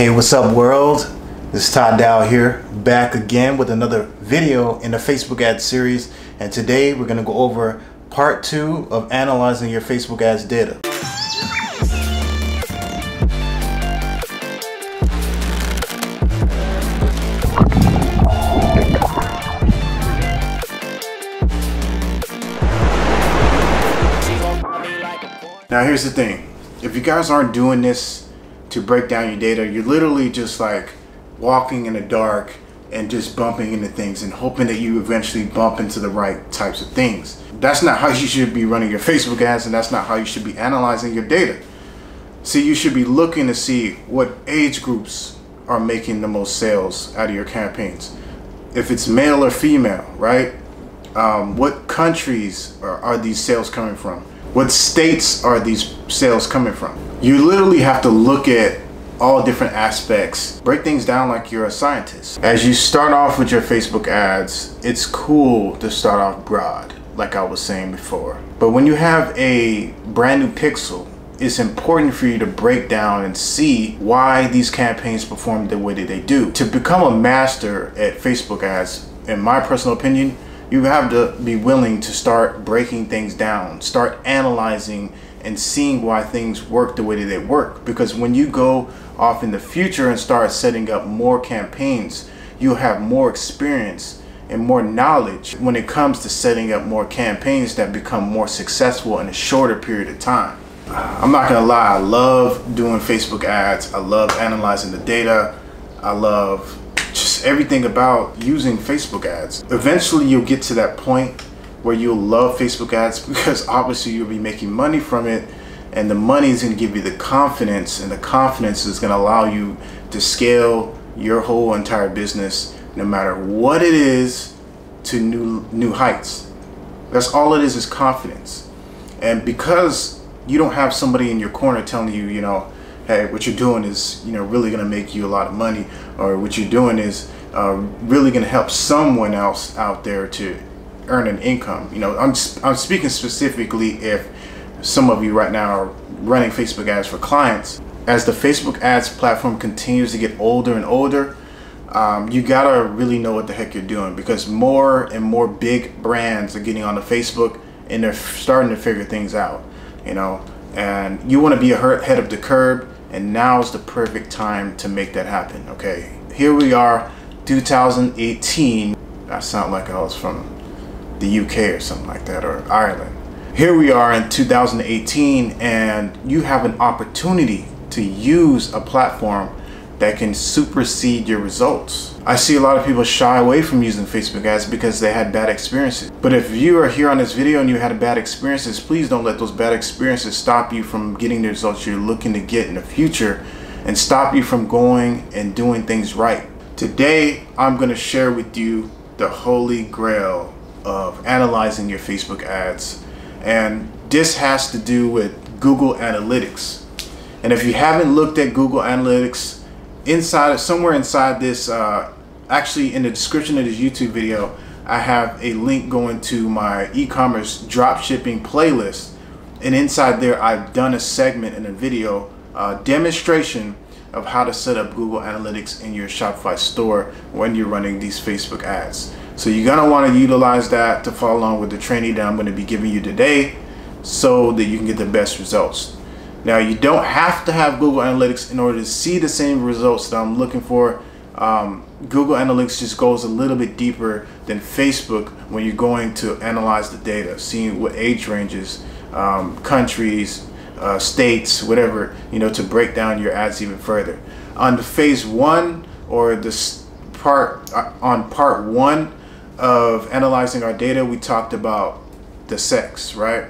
Hey, what's up world? This is Todd Dow here, back again with another video in the Facebook ads series, and today we're going to go over part 2 of analyzing your Facebook ads data. Now here's the thing, if you guys aren't doing this to break down your data, you're literally just like walking in the dark and just bumping into things and hoping that you eventually bump into the right types of things. That's not how you should be running your Facebook ads, and that's not how you should be analyzing your data. See, you should be looking to see what age groups are making the most sales out of your campaigns. If it's male or female, right? What countries are these sales coming from? What states are these sales coming from? You literally have to look at all different aspects, break things down like you're a scientist. As you start off with your Facebook ads, it's cool to start off broad, like I was saying before. But when you have a brand new pixel, it's important for you to break down and see why these campaigns perform the way that they do. To become a master at Facebook ads, in my personal opinion, you have to be willing to start breaking things down, start analyzing and seeing why things work the way that they work. Because when you go off in the future and start setting up more campaigns, you'll have more experience and more knowledge when it comes to setting up more campaigns that become more successful in a shorter period of time. I'm not gonna lie, I love doing Facebook ads. I love analyzing the data. I love just everything about using Facebook ads. Eventually you'll get to that point where you'll love Facebook ads, because obviously you'll be making money from it, and the money is going to give you the confidence, and the confidence is going to allow you to scale your whole entire business, no matter what it is, to new heights. That's all it is confidence. And because you don't have somebody in your corner telling you, hey, what you're doing is, really going to make you a lot of money, or what you're doing is really going to help someone else out there to earn an income. I'm speaking specifically if some of you right now are running Facebook ads for clients. As the Facebook ads platform continues to get older and older, you gotta really know what the heck you're doing, because more and more big brands are getting onto Facebook and they're starting to figure things out, and you want to be ahead of the curve, and now's the perfect time to make that happen. Okay, here we are, 2018. I sound like I was from the UK or something like that, or Ireland. Here we are in 2018, and you have an opportunity to use a platform that can supersede your results. I see a lot of people shy away from using Facebook ads because they had bad experiences. But if you are here on this video and you had bad experiences, please don't let those bad experiences stop you from getting the results you're looking to get in the future, and stop you from going and doing things right. Today, I'm going to share with you the holy grail of analyzing your Facebook ads, and this has to do with Google Analytics. And if you haven't looked at Google Analytics, somewhere inside this, actually in the description of this YouTube video, I have a link going to my e-commerce dropshipping playlist, and inside there I've done a segment in a video demonstration of how to set up Google Analytics in your Shopify store when you're running these Facebook ads. So you're gonna want to utilize that to follow along with the training that I'm going to be giving you today, so that you can get the best results. Now, you don't have to have Google Analytics in order to see the same results that I'm looking for. Google Analytics just goes a little bit deeper than Facebook when you're going to analyze the data, seeing what age ranges, countries, states, whatever, to break down your ads even further. On the phase 1, or this part one of analyzing our data, we talked about the sex, right?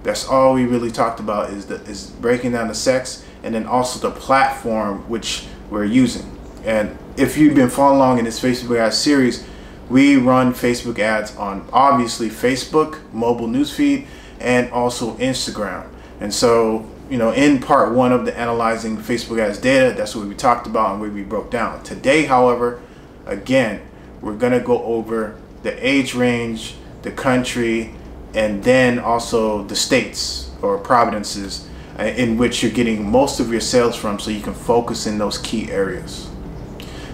That's all we really talked about, is breaking down the sex, and then also the platform which we're using. And if you've been following along in this Facebook ads series, we run Facebook ads on obviously Facebook, mobile newsfeed, and also Instagram. And so, in part 1 of the analyzing Facebook ads data, that's what we talked about and what we broke down. Today, however, again, we're gonna go over the age range, the country, and then also the states or provinces in which you're getting most of your sales from, so you can focus in those key areas.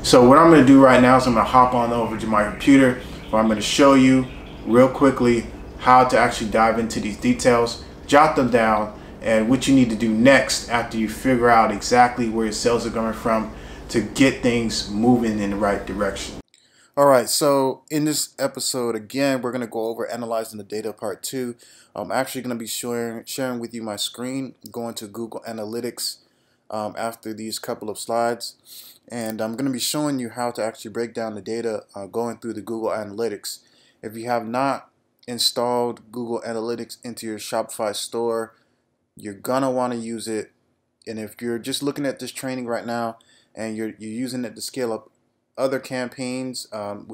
So what I'm going to do right now is I'm going to hop on over to my computer, where I'm going to show you real quickly how to actually dive into these details, jot them down, and what you need to do next after you figure out exactly where your sales are coming from to get things moving in the right direction. All right, so in this episode, again, we're going to go over analyzing the data part 2. I'm actually going to be sharing with you my screen, going to Google Analytics after these couple of slides. And I'm going to be showing you how to actually break down the data going through the Google Analytics. If you have not installed Google Analytics into your Shopify store, you're going to want to use it. And if you're just looking at this training right now and you're using it to scale up other campaigns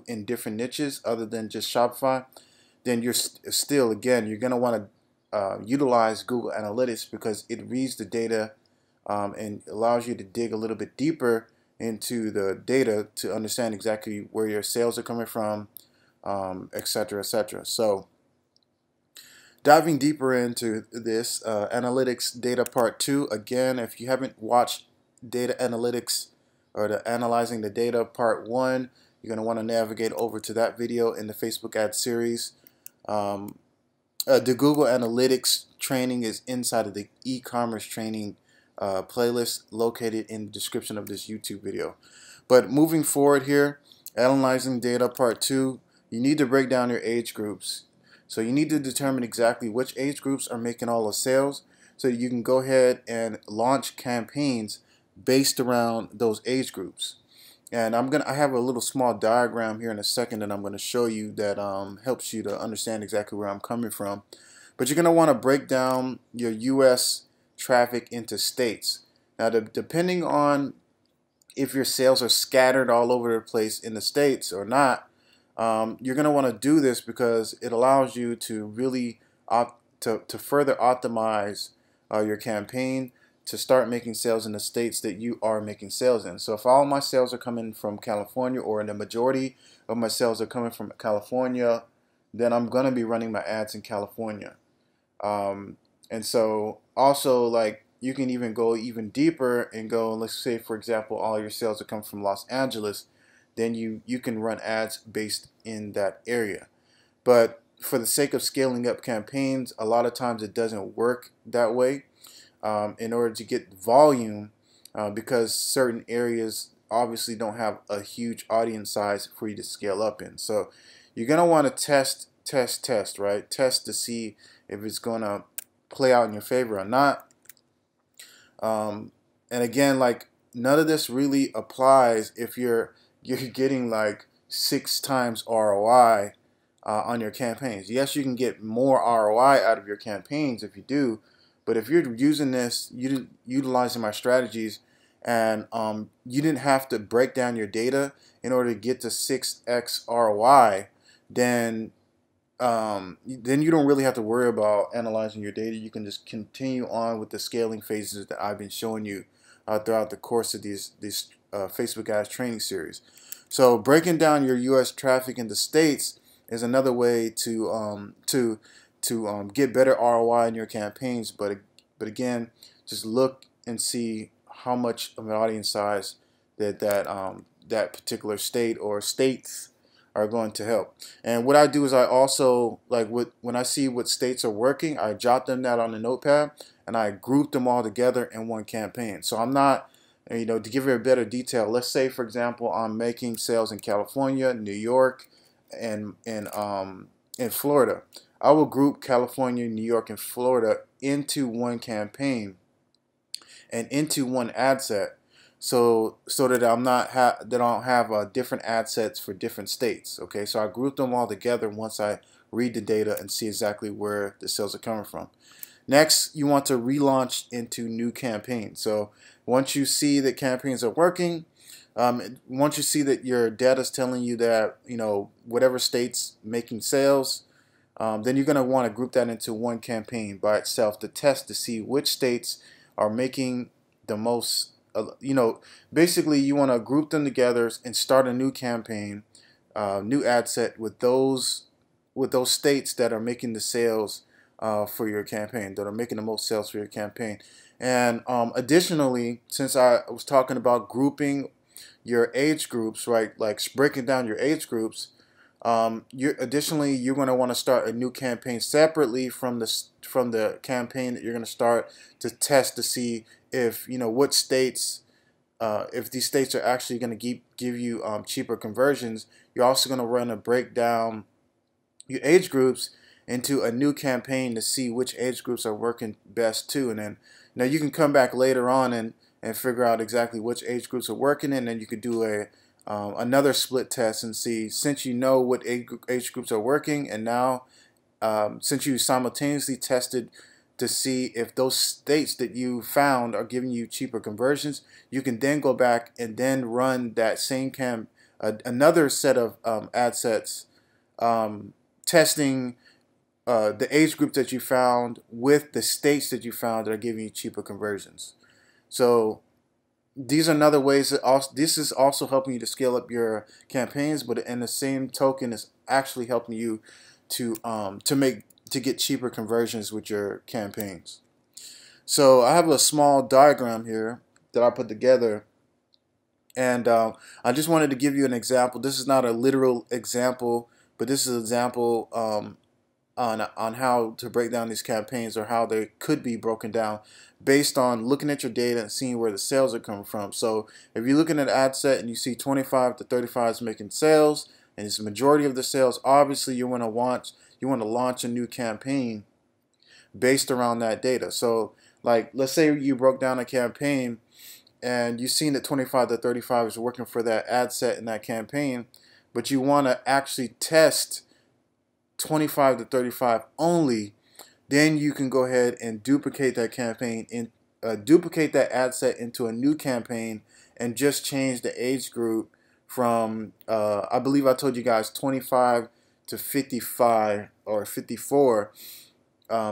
in different niches other than just Shopify, then you're still, again, you're going to want to utilize Google Analytics, because it reads the data and allows you to dig a little bit deeper into the data to understand exactly where your sales are coming from, etc., etc. So diving deeper into this analytics data part 2, again, if you haven't watched data analytics or the analyzing the data part 1, you're going to want to navigate over to that video in the Facebook ad series. The Google Analytics training is inside of the e-commerce training playlist located in the description of this YouTube video. But moving forward here, analyzing data part 2, you need to break down your age groups. So you need to determine exactly which age groups are making all the sales, so you can go ahead and launch campaigns based around those age groups. And I have a little small diagram here in a second that I'm going to show you that helps you to understand exactly where I'm coming from. But you're going to want to break down your US traffic into states. Now, depending on if your sales are scattered all over the place in the states or not, you're going to want to do this because it allows you to really to further optimize your campaign, to start making sales in the states that you are making sales in. So if all my sales are coming from California, or the majority of my sales are coming from California, then I'm going to be running my ads in California. And so also, like, you can even go even deeper and go, let's say for example all your sales are coming from Los Angeles, then you can run ads based in that area. But for the sake of scaling up campaigns, a lot of times it doesn't work that way. In order to get volume, because certain areas obviously don't have a huge audience size for you to scale up in. So you're going to want to test, right? Test to see if it's going to play out in your favor or not. And again, like, none of this really applies if you're getting like 6 times ROI on your campaigns. Yes, you can get more ROI out of your campaigns if you do, but if you're using this, utilizing my strategies, and you didn't have to break down your data in order to get to 6x ROI, then you don't really have to worry about analyzing your data. You can just continue on with the scaling phases that I've been showing you throughout the course of these Facebook ads training series. So breaking down your U.S. traffic into states is another way to get better ROI in your campaigns. But again, just look and see how much of an audience size that particular state or states are going to help. And what I do is I also, like, when I see what states are working, I jot them down on the notepad and I group them all together in one campaign. So I'm not, to give you a better detail, let's say for example I'm making sales in California, New York, and in Florida. I will group California, New York, and Florida into one campaign and into one ad set, so that I don't have different ad sets for different states. Okay, so I group them all together once I read the data and see exactly where the sales are coming from. Next, you want to relaunch into new campaigns. So once you see that campaigns are working, once you see that your data is telling you that whatever state's making sales, then you're going to want to group that into one campaign by itself to test to see which states are making the most. Basically you want to group them together and start a new campaign, new ad set with those states that are making the sales for your campaign, that are making the most sales for your campaign. And additionally, since I was talking about grouping your age groups, right, like breaking down your age groups, you're going to want to start a new campaign separately from the campaign that you're going to start to test to see if what states, if these states are actually going to give you cheaper conversions. You're also going to run a breakdown your age groups into a new campaign to see which age groups are working best too. And then you can come back later on and figure out exactly which age groups are working, and then you could do a another split test and see, since you know what age groups are working, and now since you simultaneously tested to see if those states that you found are giving you cheaper conversions, you can then go back and then run that same another set of ad sets, testing the age group that you found with the states that you found that are giving you cheaper conversions. So these are another ways that this is also helping you to scale up your campaigns, but in the same token, is actually helping you to get cheaper conversions with your campaigns. So I have a small diagram here that I put together, and I just wanted to give you an example. This is not a literal example, but this is an example on how to break down these campaigns, or how they could be broken down based on looking at your data and seeing where the sales are coming from. So if you're looking at an ad set and you see 25 to 35 is making sales, and it's the majority of the sales, obviously you want to launch a new campaign based around that data. So like, let's say you broke down a campaign and you've seen that 25 to 35 is working for that ad set in that campaign, but you want to actually test 25 to 35 only, then you can go ahead and duplicate that campaign duplicate that ad set into a new campaign, and just change the age group from I believe I told you guys 25 to 55 or 54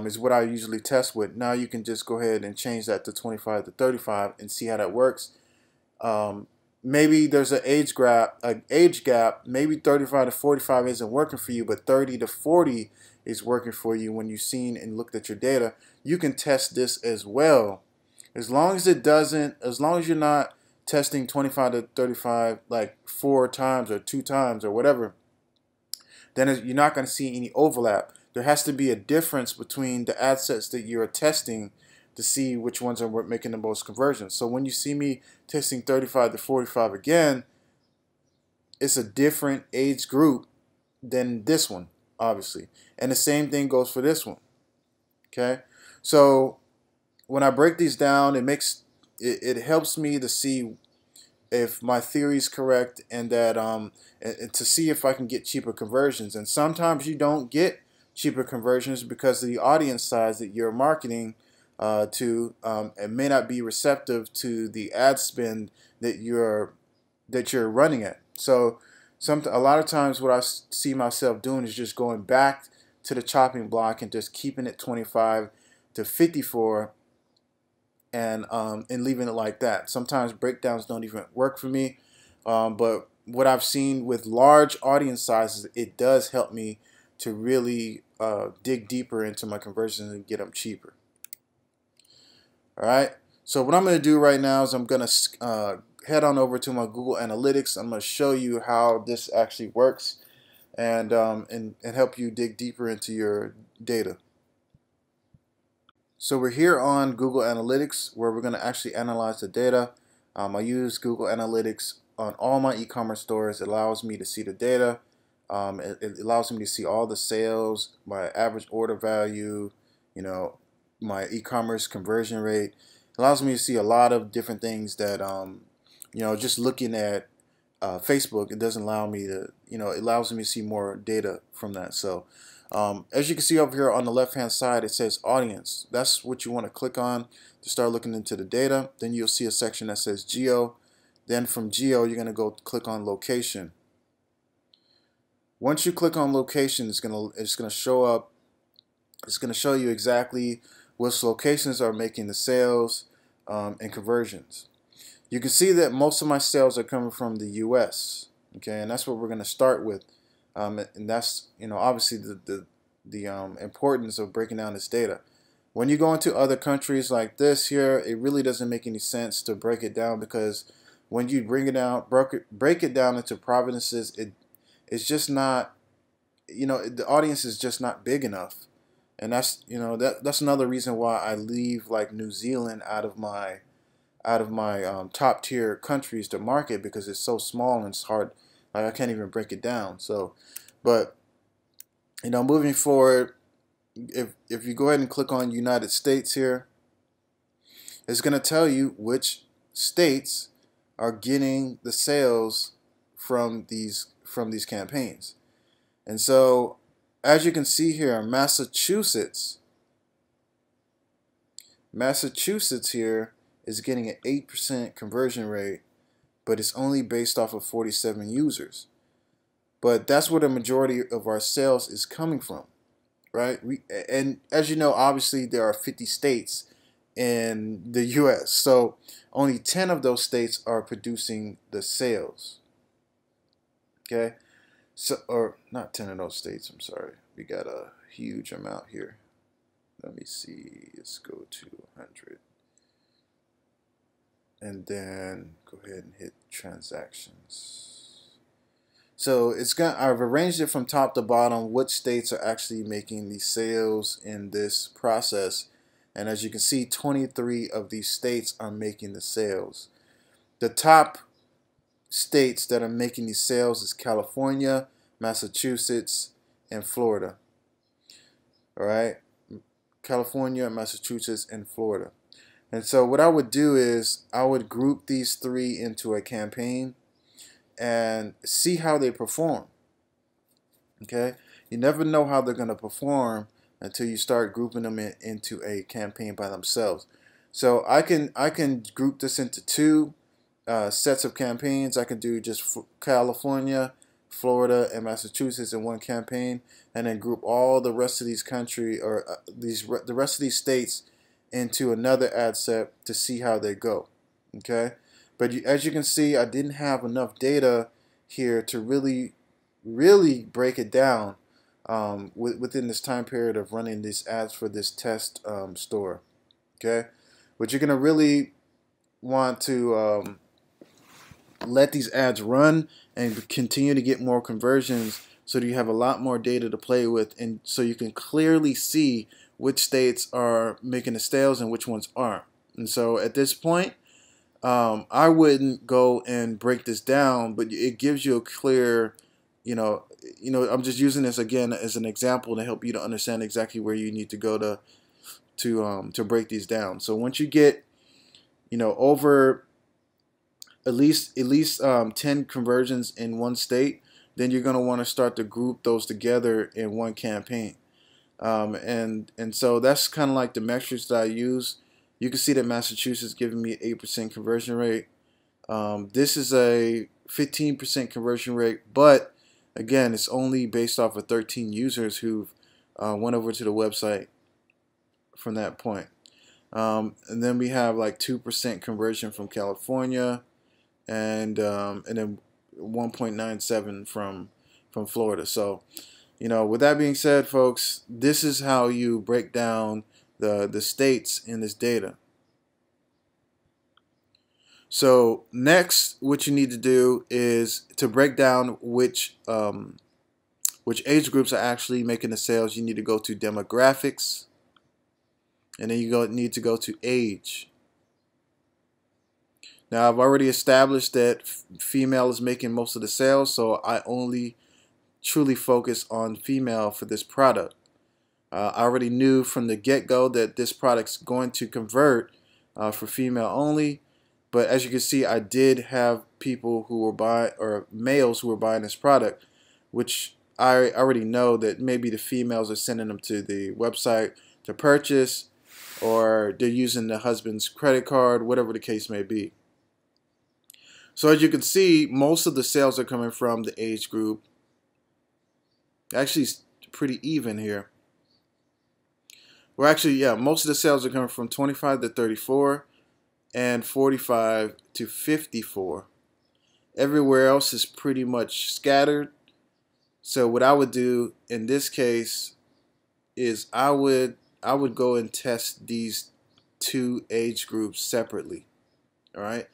is what I usually test with. Now you can just go ahead and change that to 25 to 35 and see how that works. Maybe there's an age gap. Maybe 35 to 45 isn't working for you, but 30 to 40 is working for you. When you've seen and looked at your data, you can test this as well. As long as you're not testing 25 to 35 like 4 times or 2 times or whatever, then you're not going to see any overlap. There has to be a difference between the ad sets that you're testing to see which ones are making the most conversions. So when you see me testing 35 to 45 again, it's a different age group than this one, obviously. And the same thing goes for this one. Okay? So when I break these down, it helps me to see if my theory is correct, and that and to see if I can get cheaper conversions. And sometimes you don't get cheaper conversions because of the audience size that you're marketing to, it may not be receptive to the ad spend that you're running at. So a lot of times what I see myself doing is just going back to the chopping block and just keeping it 25 to 54 and leaving it like that. Sometimes breakdowns don't even work for me, but what I've seen with large audience sizes, it does help me to really dig deeper into my conversions and get them cheaper. All right, so what I'm going to do right now is I'm going to head on over to my Google Analytics. I'm going to show you how this actually works, and help you dig deeper into your data. So we're here on Google Analytics, where we're going to actually analyze the data. I use Google Analytics on all my e-commerce stores. It allows me to see the data. It allows me to see all the sales, my average order value, my e-commerce conversion rate. It allows me to see a lot of different things that, just looking at Facebook, it doesn't allow me to, it allows me to see more data from that. So as you can see over here on the left hand side, it says audience. That's what you want to click on to start looking into the data. Then you'll see a section that says geo. Then from geo, you're going to go click on location. Once you click on location, it's going to show up. It's going to show you exactly which locations are making the sales and conversions. You can see that most of my sales are coming from the US. Okay, and that's what we're going to start with. And that's obviously the importance of breaking down this data. When you go into other countries like this here, it really doesn't make any sense to break it down, because when you bring it down, break it down into provinces, it's just not, the audience is just not big enough. And that's, that's another reason why I leave like New Zealand out of my top tier countries to market, because it's so small and it's hard. Like, I can't even break it down. So, but moving forward, if you go ahead and click on United States here, it's going to tell you which states are getting the sales from these campaigns. And so, as you can see here, Massachusetts here is getting an 8% conversion rate, but it's only based off of 47 users. But that's where the majority of our sales is coming from, right? And as you know, obviously there are 50 states in the US, so only 10 of those states are producing the sales. Okay, so, or not 10 of those states, I'm sorry. We got a huge amount here. Let me see, let's go to 100. And then go ahead and hit transactions. So I've arranged it from top to bottom what states are actually making these sales in this process. And as you can see, 23 of these states are making the sales. The top states that are making these sales is California, Massachusetts, and Florida. All right, California, Massachusetts, and Florida. And so what I would do is I would group these three into a campaign and see how they perform. Okay, you never know how they're going to perform until you start grouping them into a campaign by themselves. So I can group this into two sets of campaigns. I can do just California, Florida, and Massachusetts in one campaign, and then group all the rest of these the rest of these states into another ad set to see how they go. Okay, but as you can see, I didn't have enough data here to really break it down within this time period of running these ads for this test store. Okay, but you're gonna really want to let these ads run and continue to get more conversions, so that you have a lot more data to play with, and so you can clearly see which states are making the sales and which ones aren't. And so at this point, I wouldn't go and break this down, but it gives you a clear, I'm just using this again as an example to help you to understand exactly where you need to go to break these down. So once you get, over at least 10 conversions in one state, then you're going to want to start to group those together in one campaign. And so that's kind of like the metrics that I use. You can see that Massachusetts is giving me an 8% conversion rate. This is a 15% conversion rate, but again, it's only based off of 13 users who've went over to the website from that point. And then we have like 2% conversion from California, and then 1.97 from Florida. So, with that being said, folks, this is how you break down the states in this data. So next, what you need to do is to break down which age groups are actually making the sales. You need to go to demographics, and then you need to go to age. Now, I've already established that female is making most of the sales, so I only truly focus on female for this product. I already knew from the get-go that this product's going to convert for female only, but as you can see, I did have people who were buying, or males who were buying this product, which I already know that maybe the females are sending them to the website to purchase, or they're using the husband's credit card, whatever the case may be. So as you can see, most of the sales are coming from the age group. Actually, it's pretty even here. Well, actually, yeah, most of the sales are coming from 25 to 34 and 45 to 54. Everywhere else is pretty much scattered. So what I would do in this case is I would I would go and test these two age groups separately. All right.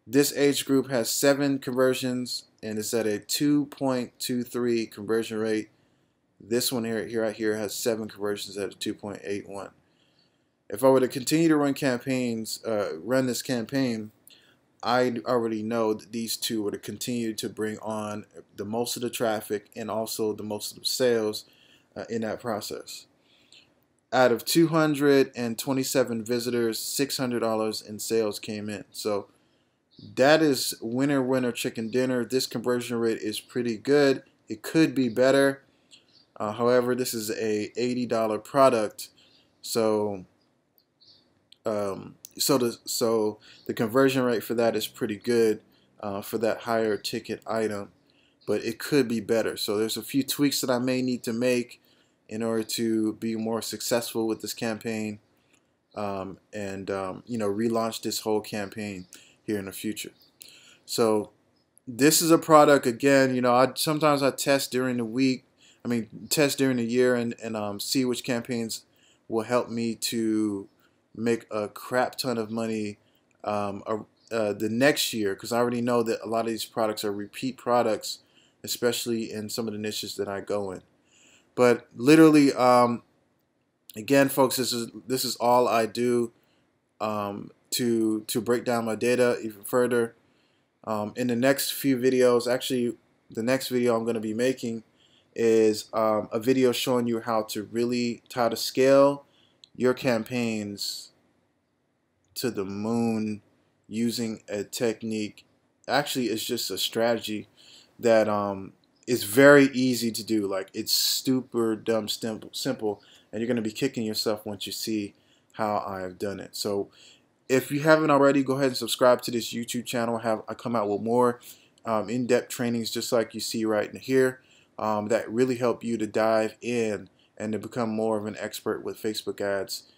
This age group has 7 conversions and it's at a 2.23 conversion rate. This one right here has 7 conversions at a 2.81. If I were to continue to run campaigns, run this campaign, I already know that these two would continue to bring on the most of the traffic and also the most of the sales in that process. Out of 227 visitors, $600 in sales came in. So that is winner, winner, chicken dinner. This conversion rate is pretty good. It could be better. However, this is a $80 product. So the conversion rate for that is pretty good for that higher ticket item, but it could be better. So there's a few tweaks that I may need to make in order to be more successful with this campaign, and relaunch this whole campaign here in the future. So this is a product, again, sometimes I test during the week, test during the year, and see which campaigns will help me to make a crap ton of money the next year, because I already know that a lot of these products are repeat products, especially in some of the niches that I go in. But literally, again, folks, this is all I do to break down my data even further. In the next few videos, actually, the next video I'm going to be making is a video showing you how to scale your campaigns to the moon using a technique. Actually, it's just a strategy that is very easy to do. Like, it's super dumb simple, and you're going to be kicking yourself once you see how I have done it. So if you haven't already, go ahead and subscribe to this YouTube channel. I come out with more in-depth trainings just like you see right here that really help you to dive in and to become more of an expert with Facebook ads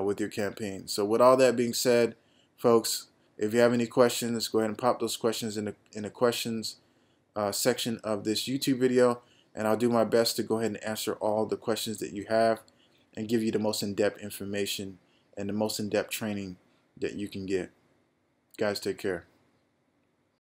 with your campaign. So with all that being said, folks, if you have any questions, go ahead and pop those questions in the questions section of this YouTube video, and I'll do my best to go ahead and answer all the questions that you have and give you the most in-depth information and the most in-depth training that you can get. Guys, take care.